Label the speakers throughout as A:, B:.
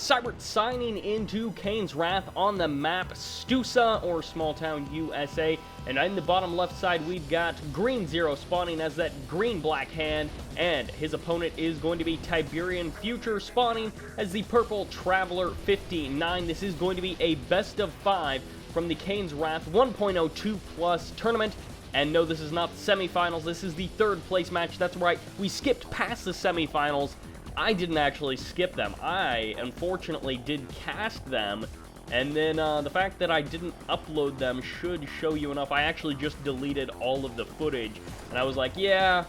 A: Sybert signing into Kane's Wrath on the map Stusa, or Small Town, USA. And in the bottom left side, we've got Green Zero spawning as that green black hand, and his opponent is going to be TiberianFuture spawning as the purple Traveler 59. This is going to be a best of 5 from the Kane's Wrath 1.02 plus tournament. And no, this is not the semifinals, this is the third place match. That's right, we skipped past the semifinals. I didn't actually skip them. I, unfortunately, did cast them. And then the fact that I didn't upload them should show you enough. I actually just deleted all of the footage. And I was like, yeah,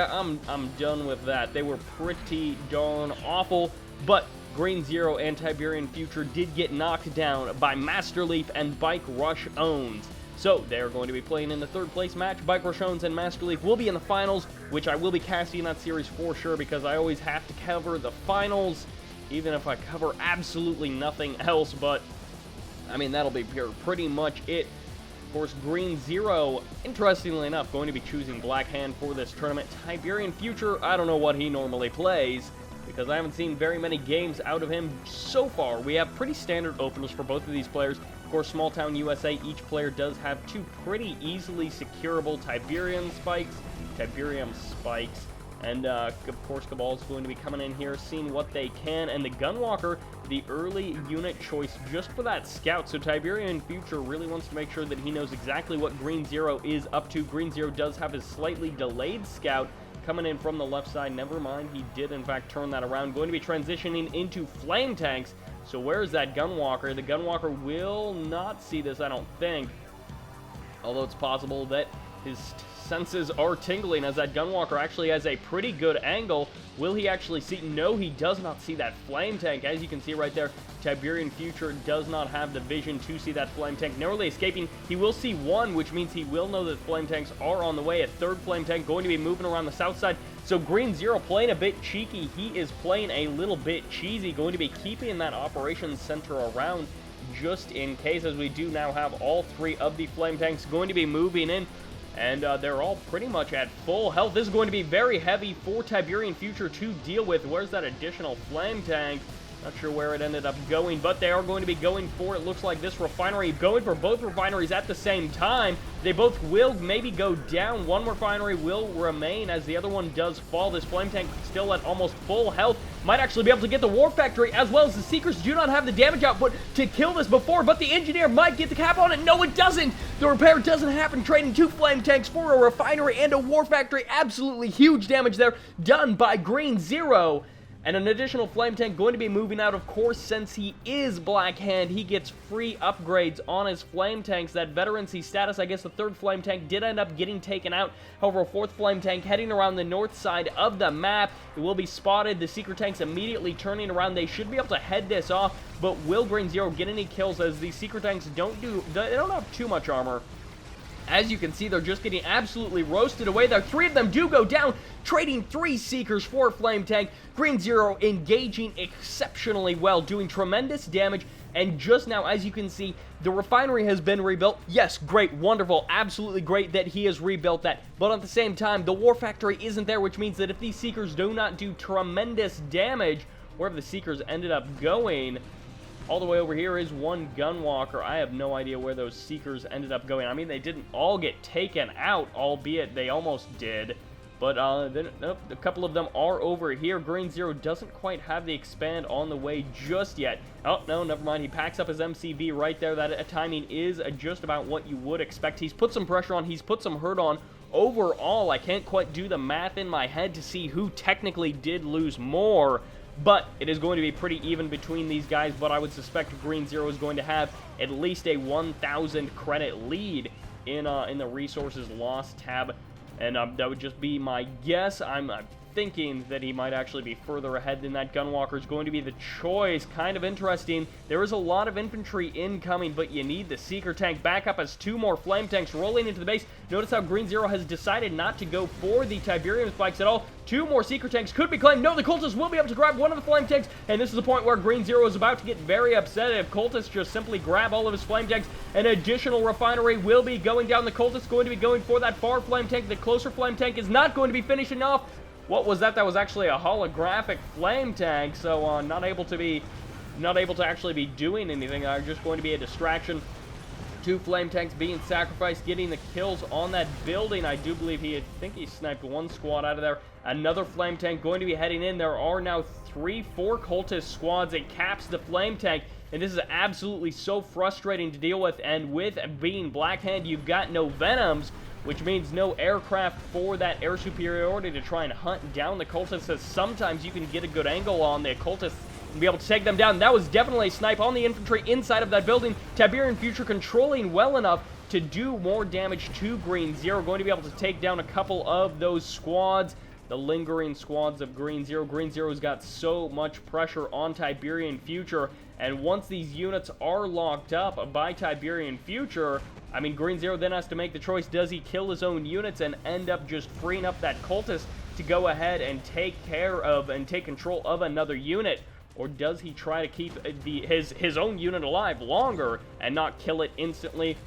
A: I'm done with that. They were pretty darn awful. But Green Zero and TiberianFuture did get knocked down by Master Leaf and Bike Rush Owns. So they're going to be playing in the third place match. Bike Rush Owns and Master Leaf will be in the finals, which I will be casting that series for sure because I always have to cover the finals, even if I cover absolutely nothing else. But I mean, that'll be pretty much it. Of course, Green Zero, interestingly enough, going to be choosing Black Hand for this tournament. TiberianFuture, I don't know what he normally plays, because I haven't seen very many games out of him so far. We have pretty standard openers for both of these players. Of course, Small Town USA, each player does have two pretty easily securable Tiberium spikes, and of course, Cabal's going to be coming in here, seeing what they can, and the Gunwalker, the early unit choice just for that scout. So TiberianFuture really wants to make sure that he knows exactly what Green Zero is up to. Green Zero does have his slightly delayed scout coming in from the left side. Never mind, he did in fact turn that around. Going to be transitioning into flame tanks. So where's that Gunwalker? The Gunwalker will not see this, I don't think. Although it's possible that his senses are tingling as that Gunwalker actually has a pretty good angle. Will he actually see? No, he does not see that flame tank. As you can see right there, TiberianFuture does not have the vision to see that flame tank. Narrowly escaping, he will see one, which means he will know that flame tanks are on the way. A third flame tank going to be moving around the south side. So Green Zero playing a bit cheeky. He is playing a little bit cheesy, going to be keeping that operations center around just in case, as we do now have all three of the flame tanks going to be moving in. And they're all pretty much at full health. This is going to be very heavy for TiberianFuture to deal with. Where's that additional flame tank? Not sure where it ended up going, but they are going to be going for, it looks like, this refinery. Going for both refineries at the same time. They both will maybe go down. One refinery will remain as the other one does fall. This flame tank still at almost full health. Might actually be able to get the War Factory, as well as the Seekers do not have the damage output to kill this before, but the Engineer might get the cap on it. No, it doesn't. The repair doesn't happen. Trading two flame tanks for a refinery and a War Factory. Absolutely huge damage there done by Green Zero. And an additional flame tank going to be moving out, of course, since he is Black Hand. He gets free upgrades on his flame tanks. That veterancy status, I guess the third flame tank did end up getting taken out. However, a fourth flame tank heading around the north side of the map. It will be spotted. The Seeker tanks immediately turning around. They should be able to head this off, but will Green Zero get any kills, as the Seeker tanks they don't have too much armor. As you can see, they're just getting absolutely roasted away there. Three of them do go down, trading three Seekers for a flame tank. Green Zero engaging exceptionally well, doing tremendous damage. And just now, as you can see, the refinery has been rebuilt. Yes, great, wonderful, absolutely great that he has rebuilt that. But at the same time, the War Factory isn't there, which means that if these Seekers do not do tremendous damage, wherever the Seekers ended up going, all the way over here is one Gunwalker. I have no idea where those Seekers ended up going. I mean, they didn't all get taken out, albeit they almost did. But then a couple of them are over here. Green Zero doesn't quite have the expand on the way just yet. Oh, no, never mind. He packs up his MCV right there. That timing is just about what you would expect. He's put some pressure on. He's put some hurt on. Overall, I can't quite do the math in my head to see who technically did lose more. But it is going to be pretty even between these guys, but I would suspect Green Zero is going to have at least a 1,000 credit lead in the resources lost tab, and that would just be my guess. I'm thinking that he might actually be further ahead than that. Gunwalker is going to be the choice. Kind of interesting. There is a lot of infantry incoming, but you need the Seeker tank back up as two more flame tanks rolling into the base. Notice how Green Zero has decided not to go for the Tiberium spikes at all. Two more Seeker tanks could be claimed. No, the Cultists will be able to grab one of the flame tanks, and this is the point where Green Zero is about to get very upset if Cultists just simply grab all of his flame tanks. An additional refinery will be going down. The Cultists going to be going for that far flame tank. The closer flame tank is not going to be finishing off. What was that? That was actually a holographic flame tank, so not able to be not able to actually be doing anything, are just going to be a distraction. 2 flame tanks being sacrificed, getting the kills on that building. I do believe I think he sniped 1 squad out of there. Another flame tank going to be heading in. There are now 4 cultist squads. It caps the flame tank, and this is absolutely so frustrating to deal with. And with being Black Hand, you've got no Venoms, which means no aircraft for that air superiority to try and hunt down the cultists, as sometimes you can get a good angle on the cultists and be able to take them down. That was definitely a snipe on the infantry inside of that building. TiberianFuture controlling well enough to do more damage to Green Zero. Going to be able to take down a couple of those squads, the lingering squads of Green Zero. Green Zero's got so much pressure on TiberianFuture, and once these units are locked up by TiberianFuture, I mean, Green Zero then has to make the choice. Does he kill his own units and end up just freeing up that cultist to go ahead and take care of and take control of another unit? Or does he try to keep his own unit alive longer and not kill it instantly?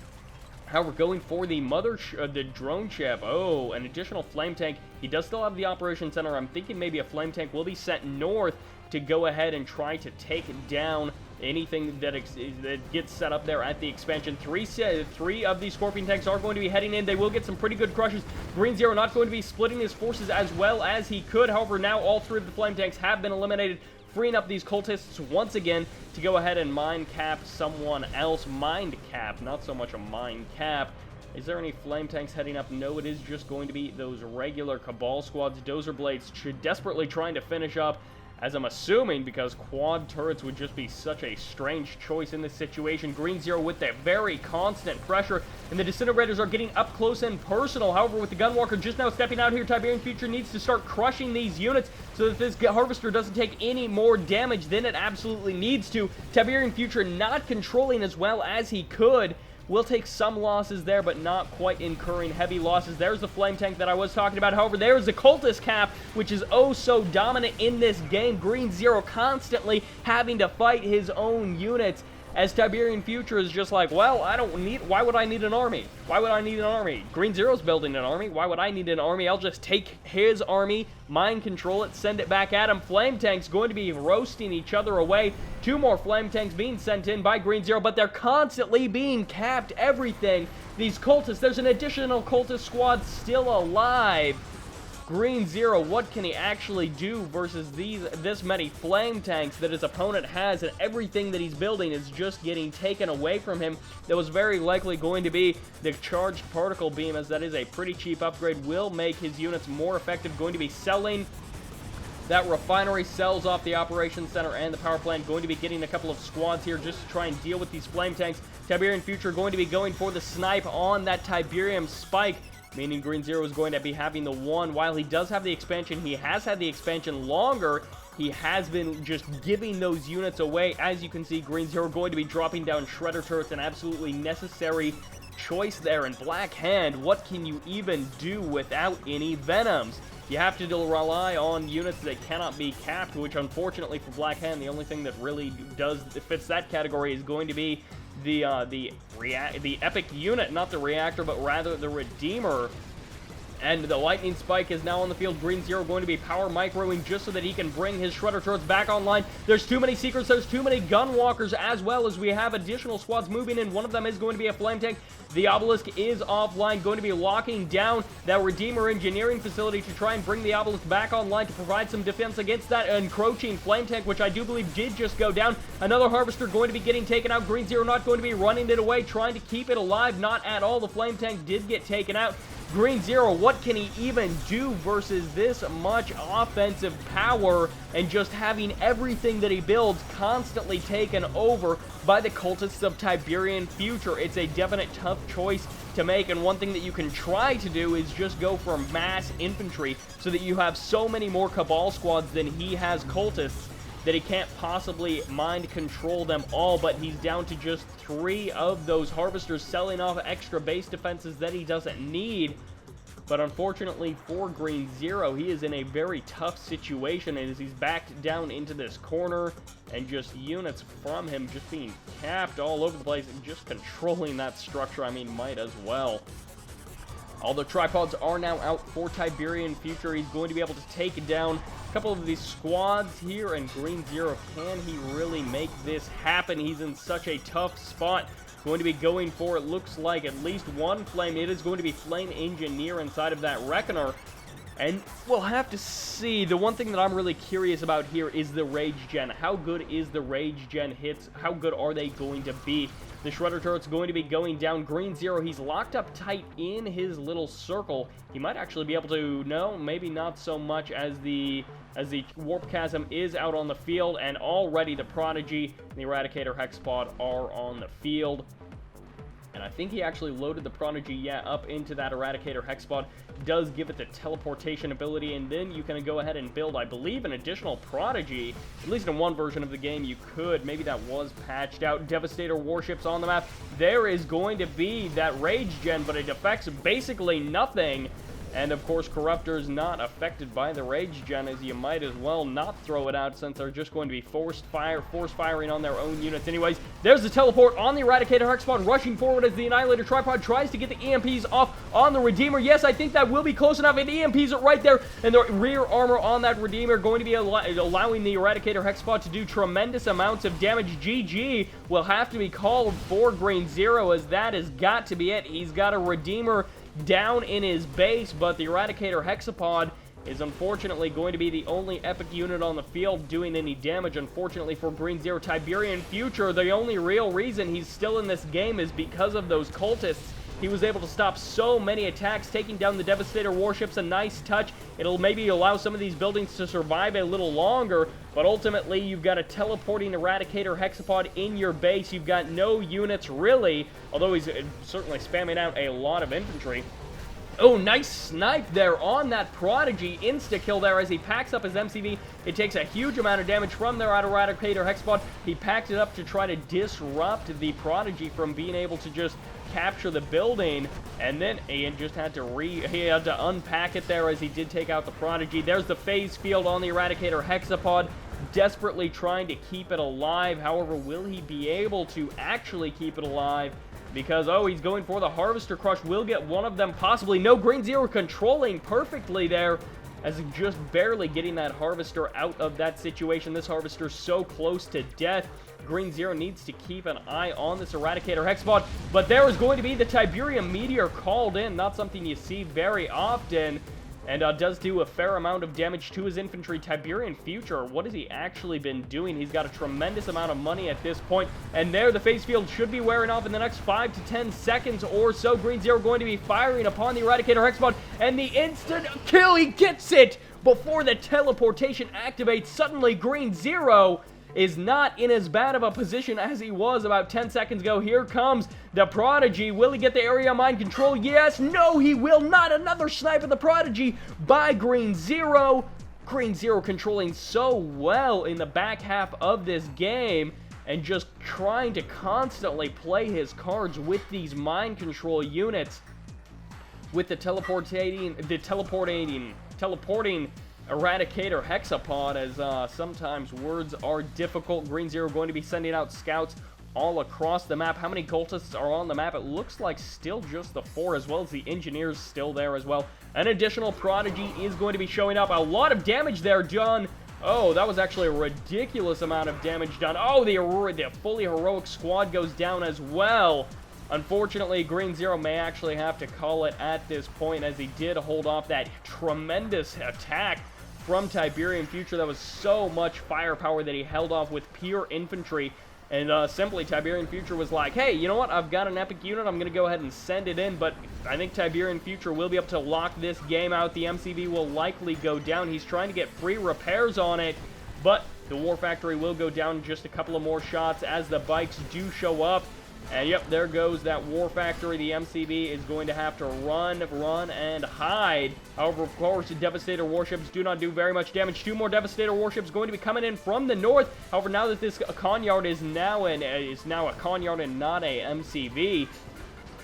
A: However, going for the the drone ship. Oh, an additional flame tank. He does still have the operation center. I'm thinking maybe a flame tank will be sent north to go ahead and try to take down anything that gets set up there at the expansion. 3 of these Scorpion tanks are going to be heading in. They will get some pretty good crushes. Green Zero not going to be splitting his forces as well as he could. However, now all 3 of the flame tanks have been eliminated, freeing up these cultists once again to go ahead and mind cap someone else. Mind cap, not so much a mind cap. Is there any flame tanks heading up? No, it is just going to be those regular Cabal squads. Dozer Blades desperately trying to finish up, as I'm assuming, because quad turrets would just be such a strange choice in this situation. Green Zero with that very constant pressure, and the Disintegrators are getting up close and personal. However, with the Gunwalker just now stepping out here, TiberianFuture needs to start crushing these units so that this Harvester doesn't take any more damage than it absolutely needs to. TiberianFuture not controlling as well as he could. Will take some losses there, but not quite incurring heavy losses. There's the flame tank that I was talking about. However, there's the cultist cap, which is oh so dominant in this game. Green Zero constantly having to fight his own units, as TiberianFuture is just like, well, why would I need an army? Why would I need an army? Green Zero's building an army. Why would I need an army? I'll just take his army, mind control it, send it back at him. Flame tanks going to be roasting each other away. 2 more flame tanks being sent in by Green Zero, but they're constantly being capped. Everything. These cultists, there's an additional cultist squad still alive. Green Zero, what can he actually do versus this many flame tanks that his opponent has, and everything that he's building is just getting taken away from him? That was very likely going to be the charged particle beam, as that is a pretty cheap upgrade, will make his units more effective. Going to be selling that refinery, sells off the operations center and the power plant. Going to be getting a couple of squads here just to try and deal with these flame tanks. TiberianFuture going to be going for the snipe on that Tiberium spike, meaning Green Zero is going to be having the 1. While he does have the expansion, he has had the expansion longer. He has been just giving those units away. As you can see, Green Zero going to be dropping down Shredder turrets, an absolutely necessary choice there. And Black Hand, what can you even do without any Venoms? You have to rely on units that cannot be capped, which unfortunately for Black Hand, the only thing that really fits that category is going to be the epic unit, not the reactor, but rather the Redeemer. And the lightning spike is now on the field. Green Zero going to be power microing just so that he can bring his Shredder turrets back online. There's too many secrets. There's too many gunwalkers, as well as we have additional squads moving in. One of them is going to be a flame tank. The obelisk is offline, going to be locking down that Redeemer engineering facility to try and bring the obelisk back online to provide some defense against that encroaching flame tank, which I do believe did just go down. Another harvester going to be getting taken out. Green Zero not going to be running it away, trying to keep it alive. Not at all. The flame tank did get taken out. Green Zero, what can he even do versus this much offensive power and just having everything that he builds constantly taken over by the cultists of TiberianFuture? It's a definite tough choice to make, and one thing that you can try to do is just go for mass infantry so that you have so many more Cabal squads than he has cultists that he can't possibly mind control them all. But he's down to just 3 of those harvesters, selling off extra base defenses that he doesn't need. But unfortunately for Green Zero, he is in a very tough situation as he's backed down into this corner, and just units from him just being capped all over the place and just controlling that structure. I mean, might as well. All the tripods are now out for TiberianFuture. He's going to be able to take down couple of these squads here, and Green Zero, can he really make this happen? He's in such a tough spot. Going to be going for, it looks like, at least one flame. It is going to be Flame Engineer inside of that Reckoner. And we'll have to see. The one thing that I'm really curious about here is the Rage Gen. How good is the Rage Gen hits? How good are they going to be? The Shredder Turret's going to be going down. Green Zero, he's locked up tight in his little circle. He might actually be able to, no, maybe not so much, as the Warp Chasm is out on the field, and already the Prodigy and the Eradicator Hexpod are on the field. And I think he actually loaded the Prodigy, yeah, up into that Eradicator Hexpod. Does give it the teleportation ability, and then you can go ahead and build, I believe, an additional Prodigy. At least in one version of the game you could. Maybe that was patched out. Devastator warships on the map. There is going to be that Rage Gen, but it affects basically nothing. And, of course, Corruptor's not affected by the Rage Gen, as you might as well not throw it out, since they're just going to be force firing on their own units anyways. There's the teleport on the Eradicator Hexpod, rushing forward as the Annihilator Tripod tries to get the EMPs off on the Redeemer. Yes, I think that will be close enough, and the EMPs are right there, and the rear armor on that Redeemer going to be allowing the Eradicator Hexpod to do tremendous amounts of damage. GG will have to be called for Green Zero, as that has got to be it. He's got a Redeemer down in his base, but the Eradicator Hexapod is unfortunately going to be the only epic unit on the field doing any damage. Unfortunately for Green Zero, TiberianFuture, the only real reason he's still in this game is because of those cultists. He was able to stop so many attacks, taking down the Devastator warships. A nice touch. It'll maybe allow some of these buildings to survive a little longer, but ultimately you've got a teleporting Eradicator Hexapod in your base. You've got no units really, although he's certainly spamming out a lot of infantry. Oh, nice snipe there on that Prodigy. Insta-kill there as he packs up his MCV. It takes a huge amount of damage from their Eradicator Hexapod. He packed it up to try to disrupt the Prodigy from being able to just capture the building, and then he just had to unpack it there as he did take out the Prodigy. There's the phase field on the Eradicator Hexapod, desperately trying to keep it alive. However, will he be able to actually keep it alive? Because, oh, he's going for the Harvester Crush. Will get one of them, possibly. No, Green Zero controlling perfectly there, as just barely getting that Harvester out of that situation. This Harvester's so close to death. Green Zero needs to keep an eye on this Eradicator Hexapod, but there is going to be the Tiberium Meteor called in. Not something you see very often, and does do a fair amount of damage to his infantry. TiberianFuture, what has he actually been doing? He's got a tremendous amount of money at this point, and there the phase field should be wearing off in the next 5 to 10 seconds or so. Green Zero going to be firing upon the Eradicator Hexapod, and the instant kill, he gets it before the teleportation activates. Suddenly, Green Zero is not in as bad of a position as he was about 10 seconds ago. Here comes the Prodigy. Will he get the area mind control? Yes. No, he will not. Another snipe of the Prodigy by Green Zero. Green Zero controlling so well in the back half of this game, and just trying to constantly play his cards with these mind control units, with the teleporting Eradicator Hexapod, as sometimes words are difficult. Green Zero going to be sending out scouts all across the map. How many cultists are on the map? It looks like still just the 4, as well as the engineers still there as well. An additional Prodigy is going to be showing up. A lot of damage there done. Oh, that was actually a ridiculous amount of damage done. Oh, the fully heroic squad goes down as well. Unfortunately, Green Zero may actually have to call it at this point, as he did hold off that tremendous attack from TiberianFuture. That was so much firepower that he held off with pure infantry. And simply, TiberianFuture was like, hey, you know what? I've got an epic unit. I'm going to go ahead and send it in. But I think TiberianFuture will be able to lock this game out. The MCV will likely go down. He's trying to get free repairs on it. But the War Factory will go down just a couple of more shots as the bikes do show up. And yep, there goes that War Factory. The MCV is going to have to run, and hide. However, of course, the Devastator warships do not do very much damage. 2 more Devastator warships going to be coming in from the north. However, now that this Coneyard is now a Coneyard and not a MCV,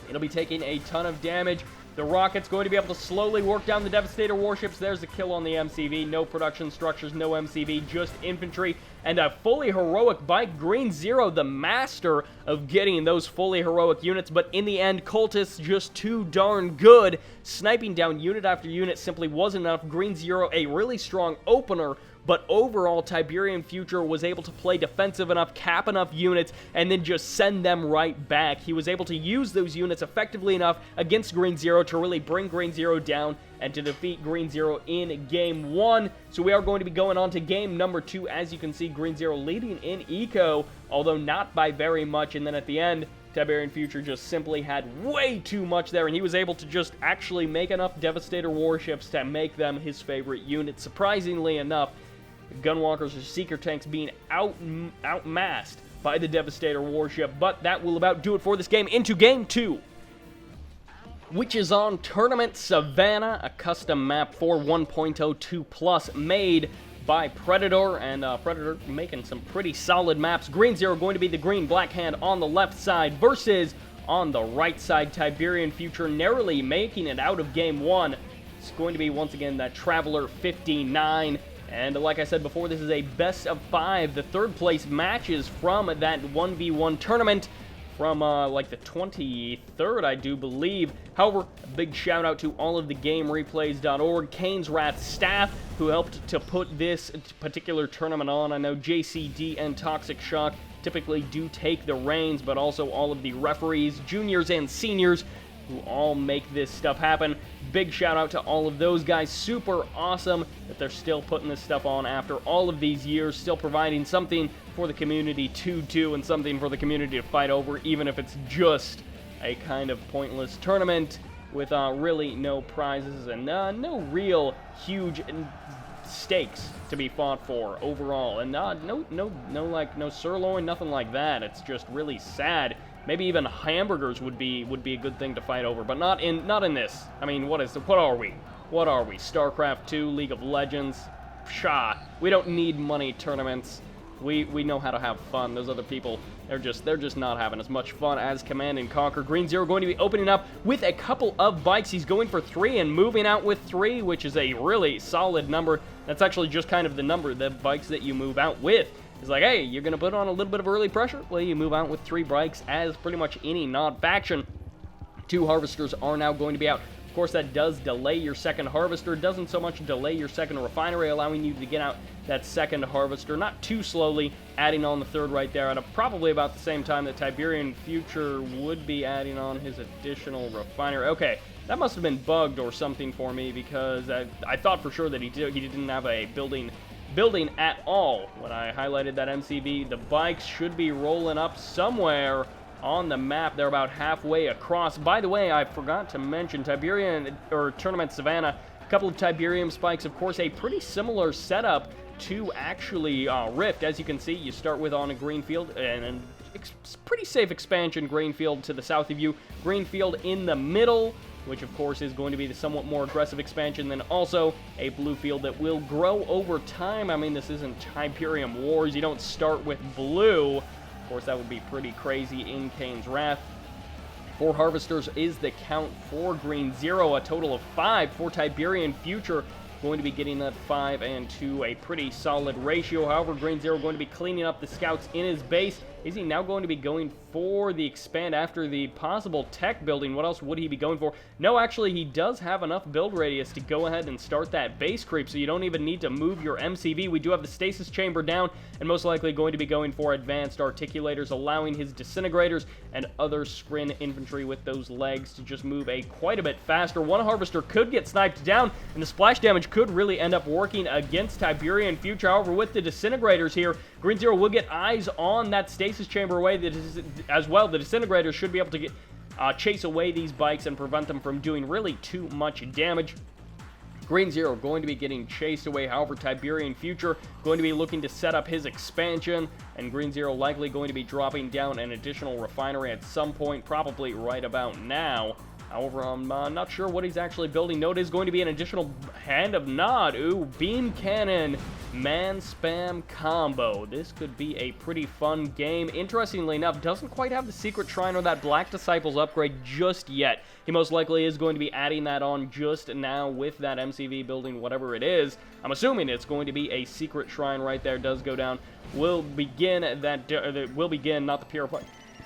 A: it'll be taking a ton of damage. The rocket's going to be able to slowly work down the Devastator warships. There's a kill on the MCV. No production structures, no MCV, just infantry. And a fully heroic bike. Green Zero, the master of getting those fully heroic units. But in the end, Cultists just too darn good. Sniping down unit after unit simply wasn't enough. Green Zero, a really strong opener. But overall, TiberianFuture was able to play defensive enough, cap enough units, and then just send them right back. He was able to use those units effectively enough against Green Zero to really bring Green Zero down and to defeat Green Zero in Game 1. So we are going to be going on to Game number 2. As you can see, Green Zero leading in eco, although not by very much. And then at the end, TiberianFuture just simply had way too much there, and he was able to just actually make enough Devastator warships to make them his favorite unit. Surprisingly enough, Gunwalkers or Seeker tanks being outmassed by the Devastator warship, but that will about do it for this game. Into Game 2, which is on Tournament Savannah, a custom map for 1.02 Plus made by Predator, and Predator making some pretty solid maps. Green Zero going to be the green-black hand on the left side versus on the right side TiberianFuture, narrowly making it out of Game 1. It's going to be once again that Traveler 59. And like I said before, this is a best of 5. The third place matches from that 1v1 tournament from like the 23rd, I do believe. However, a big shout out to all of the GameReplays.org, Kane's Wrath staff, who helped to put this particular tournament on. I know JCD and Toxic Shock typically do take the reins, but also all of the referees, juniors and seniors, who all make this stuff happen. Big shout out to all of those guys. Super awesome that they're still putting this stuff on after all of these years, still providing something for the community to do and something for the community to fight over, even if it's just a kind of pointless tournament with really no prizes and no real huge stakes to be fought for overall, and no sirloin, nothing like that. It's just really sad. Maybe even hamburgers would be a good thing to fight over, but not in this. I mean, what are we? What are we? StarCraft 2, League of Legends? Pshaw. We don't need money tournaments. We know how to have fun. Those other people, they're just not having as much fun as Command and Conquer. Green Zero going to be opening up with a couple of bikes. He's going for 3 and moving out with 3, which is a really solid number. That's actually just kind of the number, the bikes that you move out with. It's like, hey, you're going to put on a little bit of early pressure? Well, you move out with 3 bikes as pretty much any non-faction. 2 harvesters are now going to be out. Of course, that does delay your second harvester. Doesn't so much delay your second refinery, allowing you to get out that second harvester not too slowly, adding on the third right there at probably about the same time that TiberianFuture would be adding on his additional refinery. Okay, that must have been bugged or something for me, because I thought for sure that he didn't have a building at all when I highlighted that MCV. The bikes should be rolling up somewhere on the map. They're about halfway across. By the way, I forgot to mention Tournament Savannah. A couple of Tiberium spikes, of course, a pretty similar setup to actually Rift. As you can see, you start with on a green field and pretty safe expansion green field to the south of you. Green field in the middle, which of course is going to be the somewhat more aggressive expansion, then also a blue field that will grow over time. I mean, this isn't Tiberium Wars. You don't start with blue. Of course, that would be pretty crazy in Kane's Wrath. 4 harvesters is the count for Green Zero, a total of 5 for TiberianFuture. Going to be getting that 5 and 2, a pretty solid ratio. However, Green Zero going to be cleaning up the scouts in his base. Is he now going to be going for the expand after the possible tech building? What else would he be going for? No, actually, he does have enough build radius to go ahead and start that base creep, so you don't even need to move your MCV. We do have the stasis chamber down, and most likely going to be going for advanced articulators, allowing his disintegrators and other Skrin infantry with those legs to just move quite a bit faster. One harvester could get sniped down, and the splash damage could really end up working against TiberianFuture. However, with the disintegrators here, Green Zero will get eyes on that stasis chamber away as well. The disintegrators should be able to chase away these bikes and prevent them from doing really too much damage. Green Zero going to be getting chased away. However, TiberianFuture going to be looking to set up his expansion, and Green Zero likely going to be dropping down an additional refinery at some point, probably right about now. However, I'm not sure what he's actually building. No, it is going to be an additional Hand of Nod. Ooh, beam cannon man spam combo. This could be a pretty fun game. Interestingly enough, doesn't quite have the secret shrine or that Black Disciples upgrade just yet. He most likely is going to be adding that on just now with that MCV building, whatever it is. I'm assuming it's going to be a secret shrine right there. Does go down. Will begin not the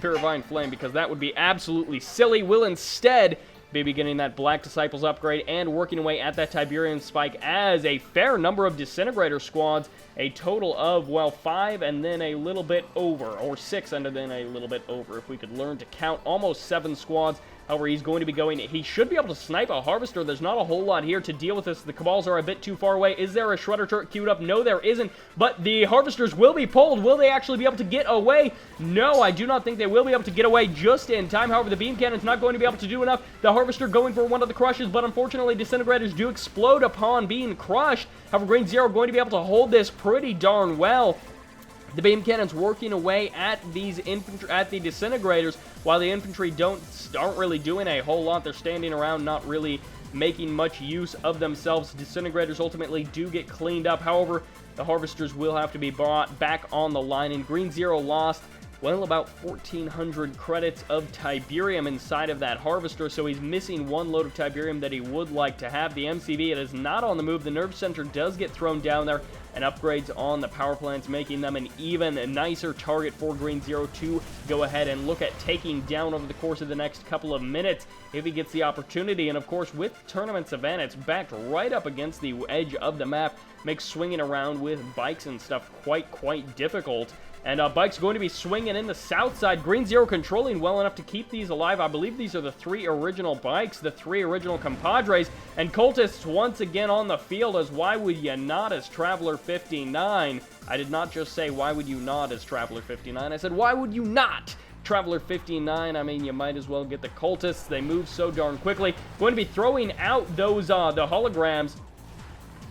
A: Purifying Flame, because that would be absolutely silly. Will instead be beginning that Black Disciples upgrade and working away at that Tiberian spike as a fair number of Disintegrator squads, a total of, well, 5 and then a little bit over, or 6 and then a little bit over, if we could learn to count, almost 7 squads. However, he's going to be going, he should be able to snipe a Harvester. There's not a whole lot here to deal with this. The Cabals are a bit too far away. Is there a Shredder turret queued up? No, there isn't, but the Harvesters will be pulled. Will they actually be able to get away? No, I do not think they will be able to get away just in time. However, the Beam Cannon's not going to be able to do enough. The Harvester going for one of the crushes, but unfortunately, Disintegrators do explode upon being crushed. However, Green Zero going to be able to hold this pretty darn well. The Beam Cannon's working away at these infantry, at the Disintegrators, while the infantry aren't really doing a whole lot. They're standing around, not really making much use of themselves. Disintegrators ultimately do get cleaned up. However, the Harvesters will have to be brought back on the line, and Green Zero lost, well, about 1,400 credits of Tiberium inside of that Harvester, so he's missing one load of Tiberium that he would like to have. The MCV, it is not on the move. The Nerve Center does get thrown down there, and upgrades on the power plants, making them an even nicer target for Green Zero to go ahead and look at taking down over the course of the next couple of minutes if he gets the opportunity. And of course, with Tournament Savannah, it's backed right up against the edge of the map, makes swinging around with bikes and stuff quite difficult. And Bike's going to be swinging in the south side. Green Zero controlling well enough to keep these alive. I believe these are the 3 original Bikes, the 3 original compadres. And Cultists once again on the field as why would you not as Traveler 59. I did not just say why would you not as Traveler 59. I said why would you not Traveler 59. I mean, you might as well get the Cultists. They move so darn quickly. Going to be throwing out those the holograms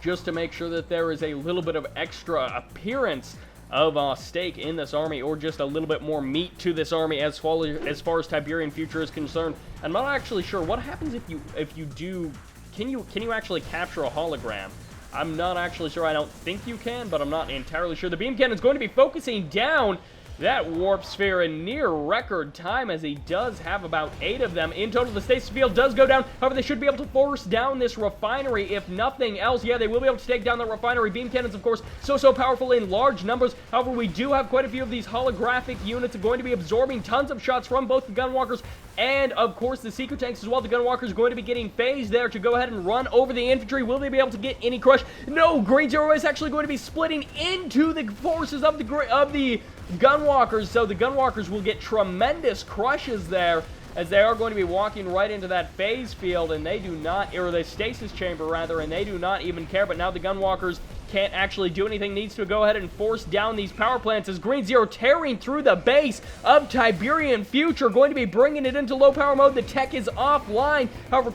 A: just to make sure that there is a little bit of extra appearance of stake in this army, or just a little bit more meat to this army as far as TiberianFuture is concerned. I'm not actually sure what happens if you do. Can you actually capture a hologram? I'm not actually sure. I don't think you can, but I'm not entirely sure. The Beam Cannon is going to be focusing down that Warp Sphere in near record time, as he does have about 8 of them. In total, the stasis field does go down. However, they should be able to force down this refinery, if nothing else. Yeah, they will be able to take down the refinery. Beam Cannons, of course, so powerful in large numbers. However, we do have quite a few of these holographic units going to be absorbing tons of shots from both the Gunwalkers and, of course, the Seeker Tanks as well. The Gunwalkers are going to be getting phased there to go ahead and run over the infantry. Will they be able to get any crush? No, Green Zero is actually going to be splitting into the forces of the Gunwalkers, so the Gunwalkers will get tremendous crushes there, as they are going to be walking right into that phase field, and they do not, or the stasis chamber rather, and they do not even care. But now the Gunwalkers can't actually do anything, needs to go ahead and force down these power plants as Green Zero tearing through the base of TiberianFuture, going to be bringing it into low power mode. The tech is offline. However,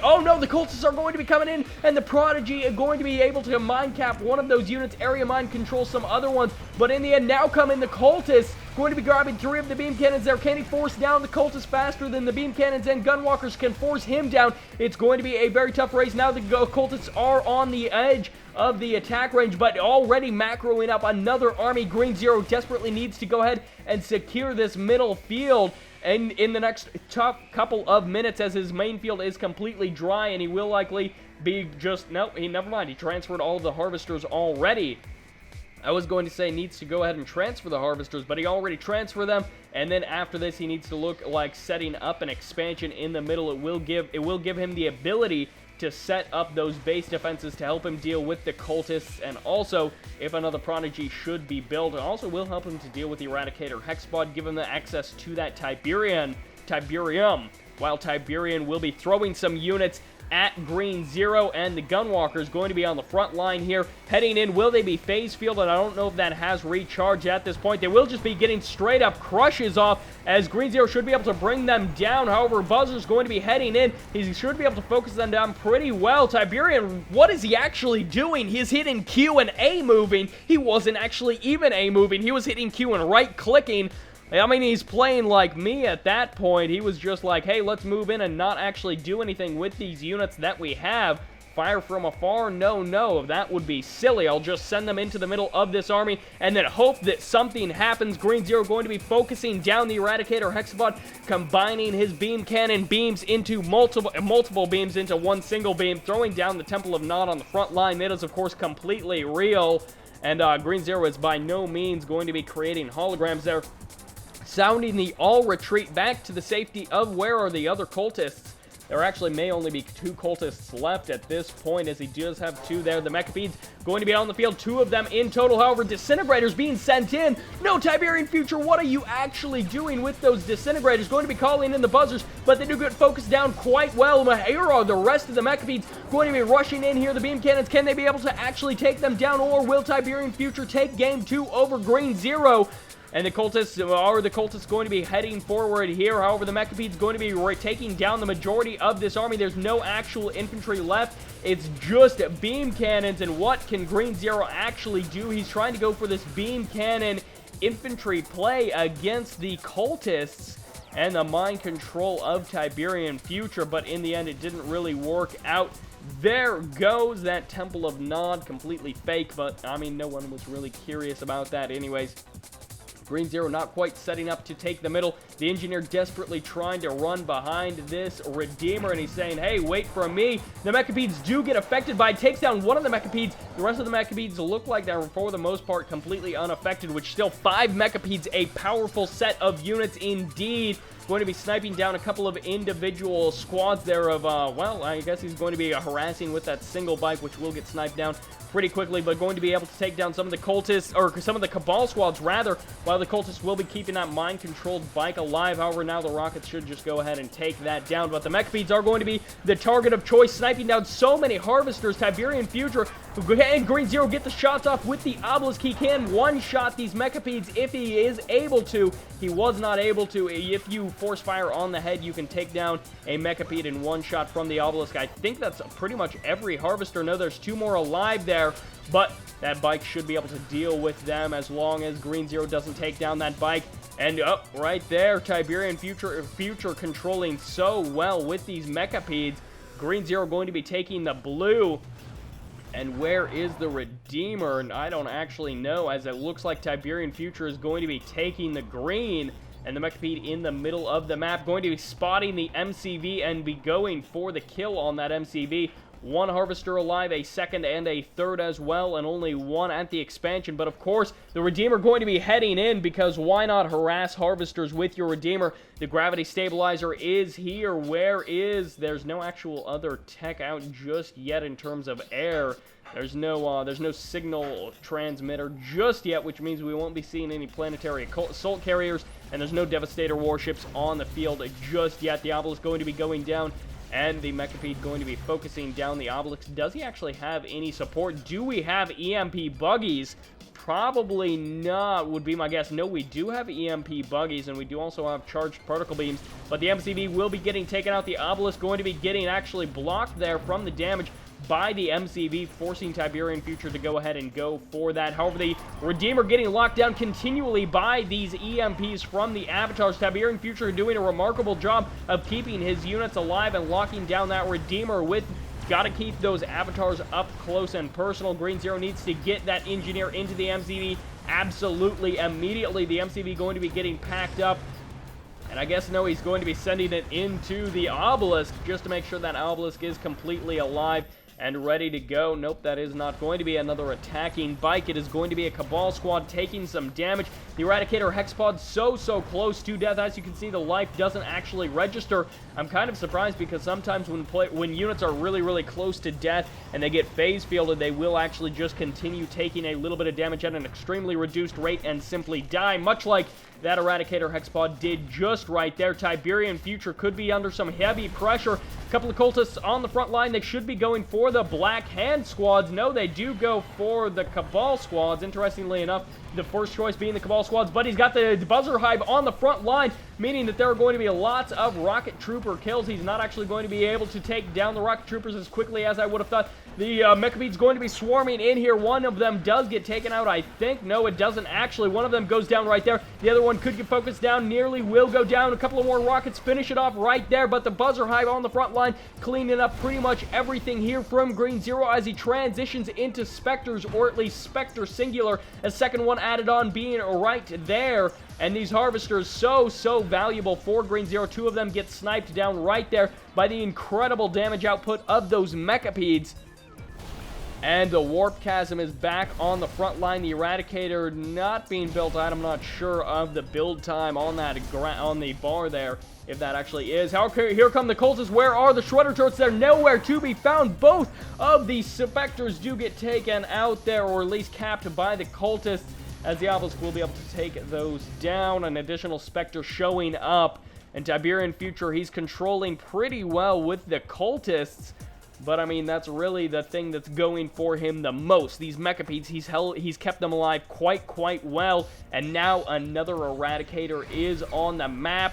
A: oh no, the Cultists are going to be coming in, and the Prodigy are going to be able to mind cap one of those units, area mind control some other ones, but in the end, now come in the Cultists, going to be grabbing 3 of the Beam Cannons there. Can he force down the Cultists faster than the Beam Cannons and Gunwalkers can force him down? It's going to be a very tough race. Now the Cultists are on the edge of the attack range, but already macroing up another army. Green Zero desperately needs to go ahead and secure this middle field, and in the next tough couple of minutes, as his main field is completely dry, and he will likely be never mind. He transferred all of the Harvesters already. I was going to say needs to go ahead and transfer the Harvesters, but he already transferred them, and then after this he needs to look like setting up an expansion in the middle. It will give him the ability to set up those base defenses to help him deal with the Cultists, and also if another Prodigy should be built, it also will help him to deal with the Eradicator Hexbot, give him the access to that Tiberium, while Tiberian will be throwing some units at Green Zero, and the Gunwalker is going to be on the front line here, heading in. Will they be phase fielded? I don't know if that has recharged at this point. They will just be getting straight up crushes off, as Green Zero should be able to bring them down. However, Buzzer's going to be heading in. He should be able to focus them down pretty well. Tiberian, what is he actually doing? He's hitting Q and A moving. He wasn't actually even A moving. He was hitting Q and right clicking. I mean, he's playing like me at that point. He was just like, hey, let's move in and not actually do anything with these units that we have. fire from afar? No, no, that would be silly. I'll just send them into the middle of this army and then hope that something happens. Green Zero going to be focusing down the Eradicator Hexapod, combining his beam cannon beams into multiple beams into one single beam, throwing down the Temple of Nod on the front line. That is, of course, completely real. And Green Zero is by no means going to be creating holograms there, sounding the all retreat back to the safety of where are the other cultists. There actually may only be 2 cultists left at this point, as he does have 2 there. The Mechapedes going to be on the field, 2 of them in total. However, disintegrators being sent in. No, TiberianFuture, what are you actually doing with those disintegrators? Going to be calling in the buzzers, but they do get focused down quite well. Here are the rest of the Mechapedes going to be rushing in here. The beam cannons, can they be able to actually take them down, or will TiberianFuture take game 2 over Green Zero? And the cultists going to be heading forward here. However, the Mechapedes going to be taking down the majority of this army. There's no actual infantry left. It's just beam cannons. And what can Green Zero actually do? He's trying to go for this beam cannon infantry play against the cultists and the mind control of TiberianFuture. But in the end, it didn't really work out. There goes that Temple of Nod, completely fake. But, I mean, no one was really curious about that anyways. Green Zero not quite setting up to take the middle. The Engineer desperately trying to run behind this Redeemer, and he's saying, hey, wait for me. The Mechapedes do get affected by it. Takes down one of the Mechapedes. The rest of the Mechapedes look like they're, for the most part, completely unaffected, which still 5 Mechapedes, a powerful set of units indeed. Going to be sniping down a couple of individual squads there of, well, I guess he's going to be harassing with that single bike, which will get sniped down pretty quickly, but going to be able to take down some of the cultists, or some of the Cabal squads, rather, while the cultists will be keeping that mind-controlled bike alive. However, now the rockets should just go ahead and take that down, but the Mechapedes are going to be the target of choice, sniping down so many Harvesters. TiberianFuture and Green Zero get the shots off with the Obelisk. He can one-shot these Mechapedes if he is able to. He was not able to. If you force fire on the head, you can take down a Mechapede in one shot from the Obelisk. I think that's pretty much every Harvester. No, there's 2 more alive there, but that bike should be able to deal with them as long as Green Zero doesn't take down that bike. And up right there, TiberianFuture controlling so well with these Mechapedes. Green Zero going to be taking the blue. And where is the Redeemer? And I don't actually know, as it looks like TiberianFuture is going to be taking the green. And the Mechapede in the middle of the map, going to be spotting the MCV and be going for the kill on that MCV. 1 Harvester alive, a second and a third as well, and only 1 at the expansion. But of course, the Redeemer going to be heading in, because why not harass Harvesters with your Redeemer? The Gravity Stabilizer is here. Where is? There's no actual other tech out just yet in terms of air. There's no signal transmitter just yet, which means we won't be seeing any planetary assault carriers, and there's no Devastator warships on the field just yet. The Obelisk going to be going down, and the Mechapede going to be focusing down the Obelisk. Does he actually have any support? Do we have EMP buggies? Probably not, would be my guess. No, we do have EMP buggies, and we do also have charged particle beams, but the MCV will be getting taken out. The Obelisk going to be getting actually blocked there from the damage by the MCV, forcing TiberianFuture to go ahead and go for that. However, the Redeemer getting locked down continually by these EMPs from the Avatars. TiberianFuture doing a remarkable job of keeping his units alive and locking down that Redeemer with... Got to keep those Avatars up close and personal. Green Zero needs to get that Engineer into the MCV absolutely immediately. The MCV going to be getting packed up. And I guess, no, he's going to be sending it into the Obelisk just to make sure that Obelisk is completely alive and ready to go. Nope, that is not going to be another attacking bike. It is going to be a Cabal squad taking some damage. The Eradicator Hexapod so close to death. As you can see, the life doesn't actually register. I'm kind of surprised, because sometimes when units are really close to death and they get phase fielded, they will actually just continue taking a little bit of damage at an extremely reduced rate and simply die, much like that Eradicator Hexapod did just right there. TiberianFuture could be under some heavy pressure. A couple of cultists on the front line. They should be going for the Black Hand squads. No, they do go for the Cabal squads. Interestingly enough, the first choice being the Cabal squads, but he's got the Buzzer Hive on the front line, meaning that there are going to be lots of Rocket Trooper kills. He's not actually going to be able to take down the Rocket Troopers as quickly as I would have thought. The Mechapede's going to be swarming in here. One of them does get taken out, I think. No, it doesn't actually. One of them goes down right there. The other one could get focused down, nearly will go down. A couple of more rockets finish it off right there, but the Buzzer Hive on the front line line, cleaning up pretty much everything here from Green Zero as he transitions into Spectres, or at least Spectre Singular, a second one added on being right there. And these Harvesters so valuable for Green Zero. Two of them get sniped down right there by the incredible damage output of those Mechapedes. And the Warp Chasm is back on the front line. The Eradicator not being built out. I'm not sure of the build time on that on the bar there, if that actually is. However, here come the Cultists. Where are the Shredder turrets? They're nowhere to be found. Both of these Spectres do get taken out there, or at least capped by the Cultists, as the Obelisk will be able to take those down. An additional Spectre showing up. And TiberianFuture, he's controlling pretty well with the Cultists. But, I mean, that's really the thing that's going for him the most. These Mechapedes, he's kept them alive quite well. And now another Eradicator is on the map.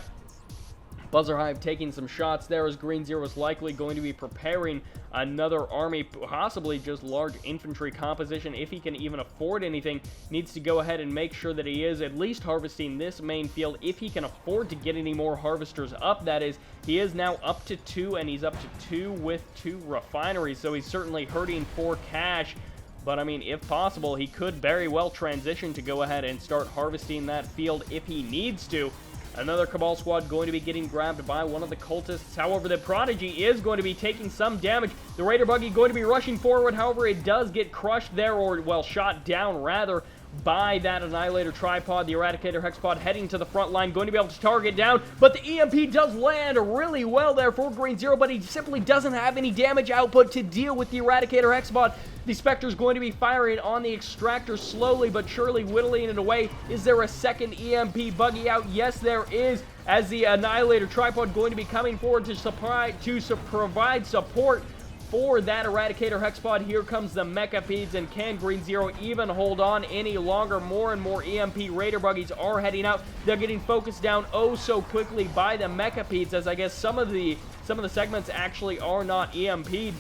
A: Buzzer Hive taking some shots there, as Green Zero is likely going to be preparing another army, possibly just large infantry composition. If he can even afford anything, needs to go ahead and make sure that he is at least harvesting this main field. If he can afford to get any more Harvesters up, that is. He is now up to 2, and he's up to 2 with 2 refineries, so he's certainly hurting for cash. But, I mean, if possible, he could very well transition to go ahead and start harvesting that field if he needs to. Another Cabal squad going to be getting grabbed by one of the Cultists. However, the Prodigy is going to be taking some damage. The Raider Buggy going to be rushing forward. However, it does get crushed there, or, well, shot down, rather, by that Annihilator Tripod. The Eradicator Hexpod heading to the front line, going to be able to target down, but the EMP does land really well there for Green Zero, but he simply doesn't have any damage output to deal with the Eradicator Hexpod. The Spectre's going to be firing on the Extractor slowly but surely, whittling it away. Is there a second EMP buggy out? Yes, there is, as the Annihilator Tripod going to be coming forward to provide support for that Eradicator Hexpod. Here comes the Mechapedes, and can Green Zero even hold on any longer? More and more EMP Raider Buggies are heading out. They're getting focused down oh so quickly by the Mechapedes, as I guess some of the segments actually are not EMP'd.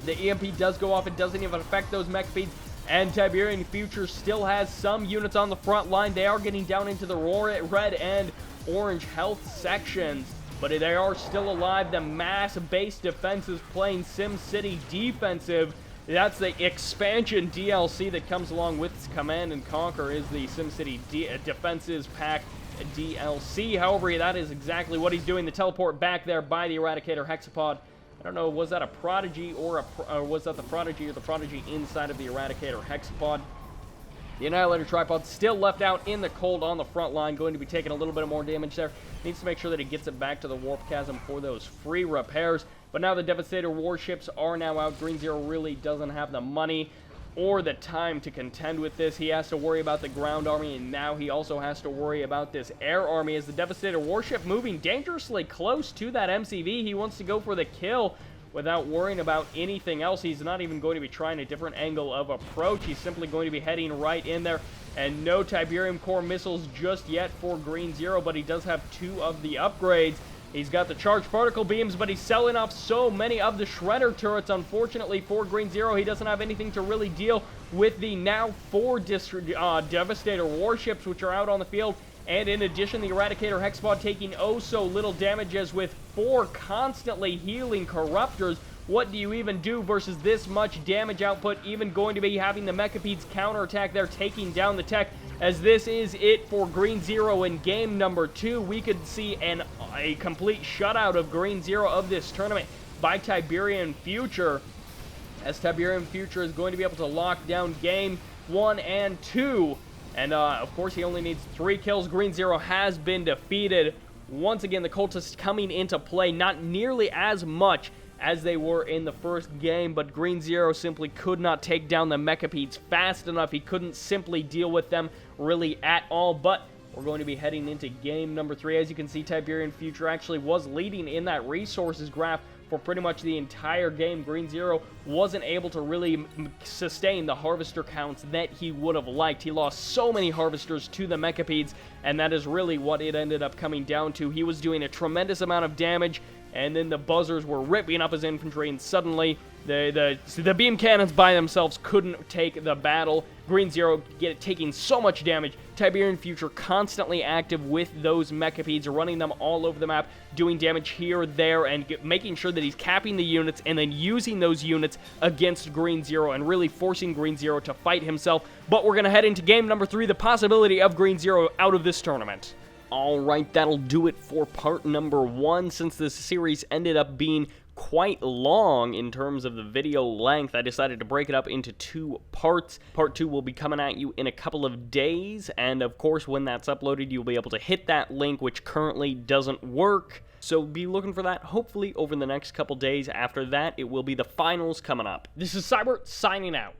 A: The EMP does go off. It doesn't even affect those Mechapedes. And TiberianFuture still has some units on the front line. They are getting down into the red and orange health sections, but they are still alive. The mass-based defense is playing SimCity defensive. That's the expansion DLC that comes along with Command and Conquer, is the SimCity Defenses Pack DLC. However, that is exactly what he's doing. The teleport back there by the Eradicator Hexapod. I don't know, was that a Prodigy or was that the Prodigy, or the Prodigy inside of the Eradicator Hexapod? The Annihilator Tripod still left out in the cold on the front line, going to be taking a little bit more damage there. Needs to make sure that he gets it back to the Warp Chasm for those free repairs. But now the Devastator warships are now out. Green Zero really doesn't have the money or the time to contend with this. He has to worry about the ground army, and now he also has to worry about this air army, as the Devastator warship moving dangerously close to that MCV. He wants to go for the kill without worrying about anything else. He's not even going to be trying a different angle of approach. He's simply going to be heading right in there. And no Tiberium Core missiles just yet for Green Zero, but he does have 2 of the upgrades. He's got the charged particle beams, but he's selling off so many of the Shredder turrets. Unfortunately for Green Zero, he doesn't have anything to really deal with the now 4 Devastator warships, which are out on the field. And in addition, the Eradicator Hexpod taking oh so little damage, as with 4 constantly healing Corruptors. What do you even do versus this much damage output? Even going to be having the Mechapedes counterattack there, taking down the tech, as this is it for Green Zero in game number 2. We could see a complete shutout of Green Zero of this tournament by TiberianFuture, as TiberianFuture is going to be able to lock down game 1 and 2. And, of course, he only needs 3 kills. Green Zero has been defeated. Once again, the Cultists coming into play, not nearly as much as they were in the first game, but Green Zero simply could not take down the Mechapedes fast enough. He couldn't simply deal with them really at all, but we're going to be heading into game number 3. As you can see, TiberianFuture actually was leading in that resources graph for pretty much the entire game. Green Zero wasn't able to really sustain the Harvester counts that he would have liked. He lost so many Harvesters to the Mechapedes, and that is really what it ended up coming down to. He was doing a tremendous amount of damage, and then the buzzers were ripping up his infantry, and suddenly the beam cannons by themselves couldn't take the battle. Green Zero taking so much damage. TiberianFuture constantly active with those Mechapedes, running them all over the map, doing damage here, there, and making sure that he's capping the units and then using those units against Green Zero and really forcing Green Zero to fight himself. But we're going to head into game number 3, the possibility of Green Zero out of this tournament. Alright, that'll do it for part number 1. Since this series ended up being quite long in terms of the video length, I decided to break it up into 2 parts. Part 2 will be coming at you in a couple of days, and of course when that's uploaded you'll be able to hit that link, which currently doesn't work. So be looking for that hopefully over the next couple days. After that, it will be the finals coming up. This is Sybert signing out.